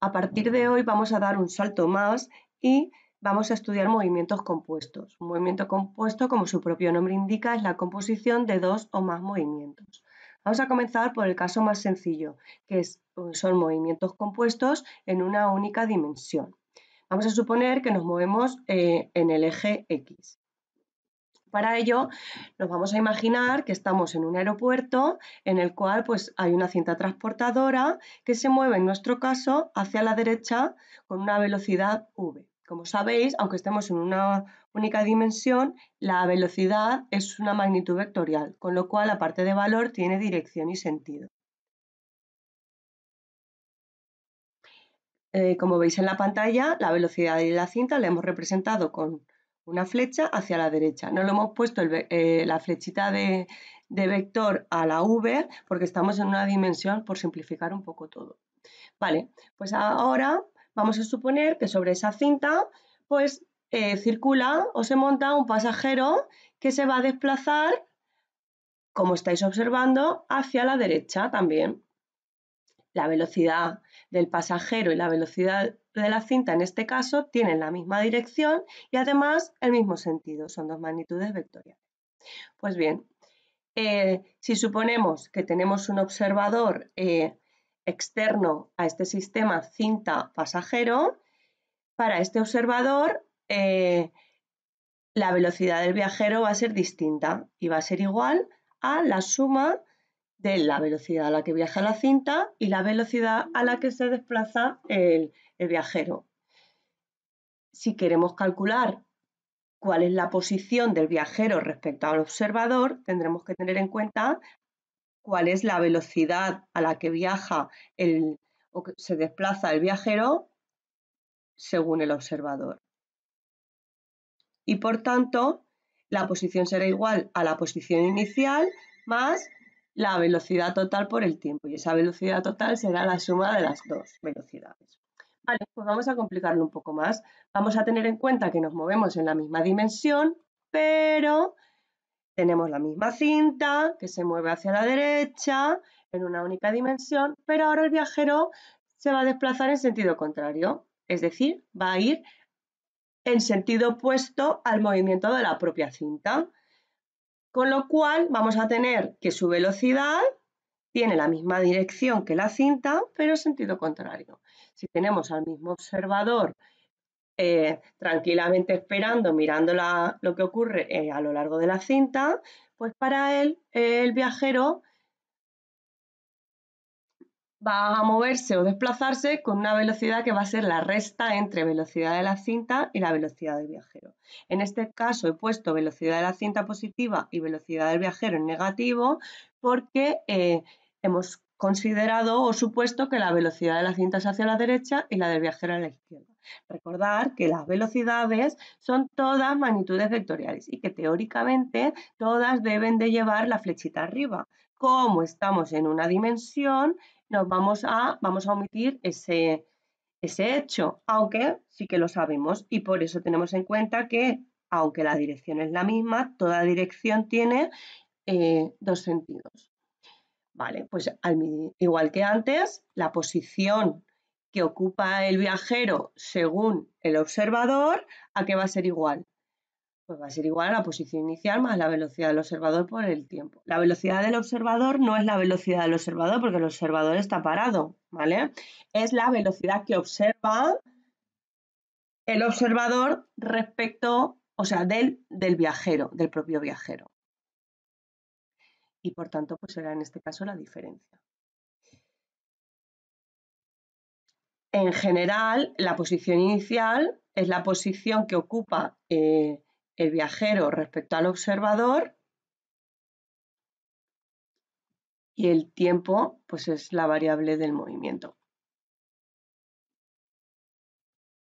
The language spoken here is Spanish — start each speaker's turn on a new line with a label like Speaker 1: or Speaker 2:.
Speaker 1: A partir de hoy vamos a dar un salto más y vamos a estudiar movimientos compuestos. Un movimiento compuesto, como su propio nombre indica, es la composición de dos o más movimientos. Vamos a comenzar por el caso más sencillo, que son movimientos compuestos en una única dimensión. Vamos a suponer que nos movemos en el eje X. Para ello, nos vamos a imaginar que estamos en un aeropuerto en el cual pues, hay una cinta transportadora que se mueve, en nuestro caso, hacia la derecha con una velocidad v. Como sabéis, aunque estemos en una única dimensión, la velocidad es una magnitud vectorial, con lo cual, aparte de valor, tiene dirección y sentido. Como veis en la pantalla, la velocidad de la cinta la hemos representado con una flecha hacia la derecha. No le hemos puesto la flechita de vector a la v porque estamos en una dimensión, por simplificar un poco todo. Vale, pues ahora vamos a suponer que sobre esa cinta pues circula o se monta un pasajero que se va a desplazar, como estáis observando, hacia la derecha también. La velocidad del pasajero y la velocidad de la cinta en este caso tienen la misma dirección y además el mismo sentido, son dos magnitudes vectoriales. Pues bien, si suponemos que tenemos un observador externo a este sistema cinta-pasajero, para este observador la velocidad del viajero va a ser distinta y va a ser igual a la suma de la velocidad a la que viaja la cinta y la velocidad a la que se desplaza el viajero. Si queremos calcular cuál es la posición del viajero respecto al observador, tendremos que tener en cuenta cuál es la velocidad a la que viaja o que se desplaza el viajero según el observador. Y por tanto, la posición será igual a la posición inicial más la velocidad total por el tiempo, y esa velocidad total será la suma de las dos velocidades. Vale, pues vamos a complicarlo un poco más. Vamos a tener en cuenta que nos movemos en la misma dimensión, pero tenemos la misma cinta que se mueve hacia la derecha en una única dimensión, pero ahora el viajero se va a desplazar en sentido contrario, es decir, va a ir en sentido opuesto al movimiento de la propia cinta. Con lo cual vamos a tener que su velocidad tiene la misma dirección que la cinta, pero en sentido contrario. Si tenemos al mismo observador tranquilamente esperando, mirando lo que ocurre a lo largo de la cinta, pues para él, el viajero va a moverse o desplazarse con una velocidad que va a ser la resta entre velocidad de la cinta y la velocidad del viajero. En este caso he puesto velocidad de la cinta positiva y velocidad del viajero en negativo porque hemos considerado o supuesto que la velocidad de la cinta es hacia la derecha y la del viajero a la izquierda. Recordar que las velocidades son todas magnitudes vectoriales y que teóricamente todas deben de llevar la flechita arriba. Como estamos en una dimensión, vamos a omitir ese hecho, aunque sí que lo sabemos, y por eso tenemos en cuenta que, aunque la dirección es la misma, toda dirección tiene dos sentidos. Vale, pues igual que antes, la posición que ocupa el viajero según el observador, ¿a qué va a ser igual? Pues va a ser igual a la posición inicial más la velocidad del observador por el tiempo. La velocidad del observador no es la velocidad del observador porque el observador está parado, ¿vale? Es la velocidad que observa el observador respecto, o sea, del viajero, del propio viajero. Y por tanto, pues será en este caso la diferencia. En general, la posición inicial es la posición que ocupa el viajero respecto al observador y el tiempo pues es la variable del movimiento.